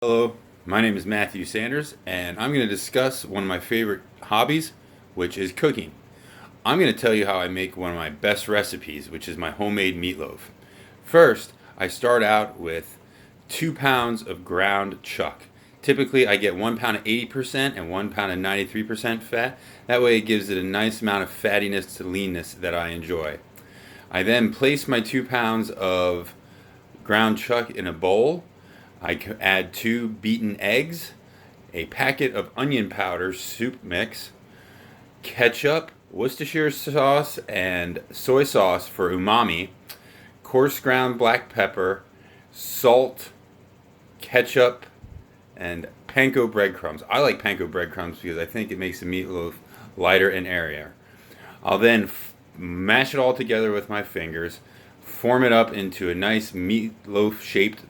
Hello, my name is Matthew Sanders, and I'm going to discuss one of my favorite hobbies, which is cooking. I'm going to tell you how I make one of my best recipes, which is my homemade meatloaf. First, I start out with 2 pounds of ground chuck. Typically, I get 1 pound of 80% and 1 pound of 93% fat. That way, it gives it a nice amount of fattiness to leanness that I enjoy. I then place my 2 pounds of ground chuck in a bowl. I add 2 beaten eggs, a packet of onion powder soup mix, ketchup, Worcestershire sauce, and soy sauce for umami, coarse ground black pepper, salt, ketchup, and panko breadcrumbs. I like panko breadcrumbs because I think it makes the meatloaf lighter and airier. I'll then mash it all together with my fingers, form it up into a nice meatloaf shape,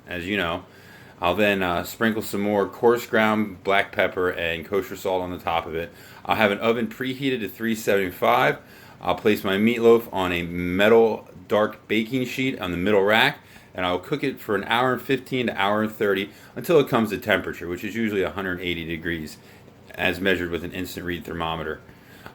as you know. I'll then sprinkle some more coarse ground black pepper and kosher salt on the top of it. I'll have an oven preheated to 375. I'll place my meatloaf on a metal dark baking sheet on the middle rack, and I'll cook it for an hour and 15 to hour and 30 until it comes to temperature, which is usually 180 degrees, as measured with an instant read thermometer.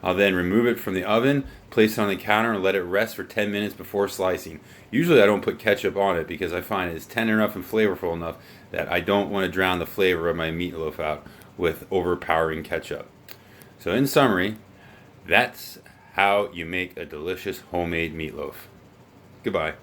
I'll then remove it from the oven, place it on the counter, and let it rest for 10 minutes before slicing. Usually I don't put ketchup on it because I find it's tender enough and flavorful enough that I don't want to drown the flavor of my meatloaf out with overpowering ketchup. So in summary, that's how you make a delicious homemade meatloaf. Goodbye.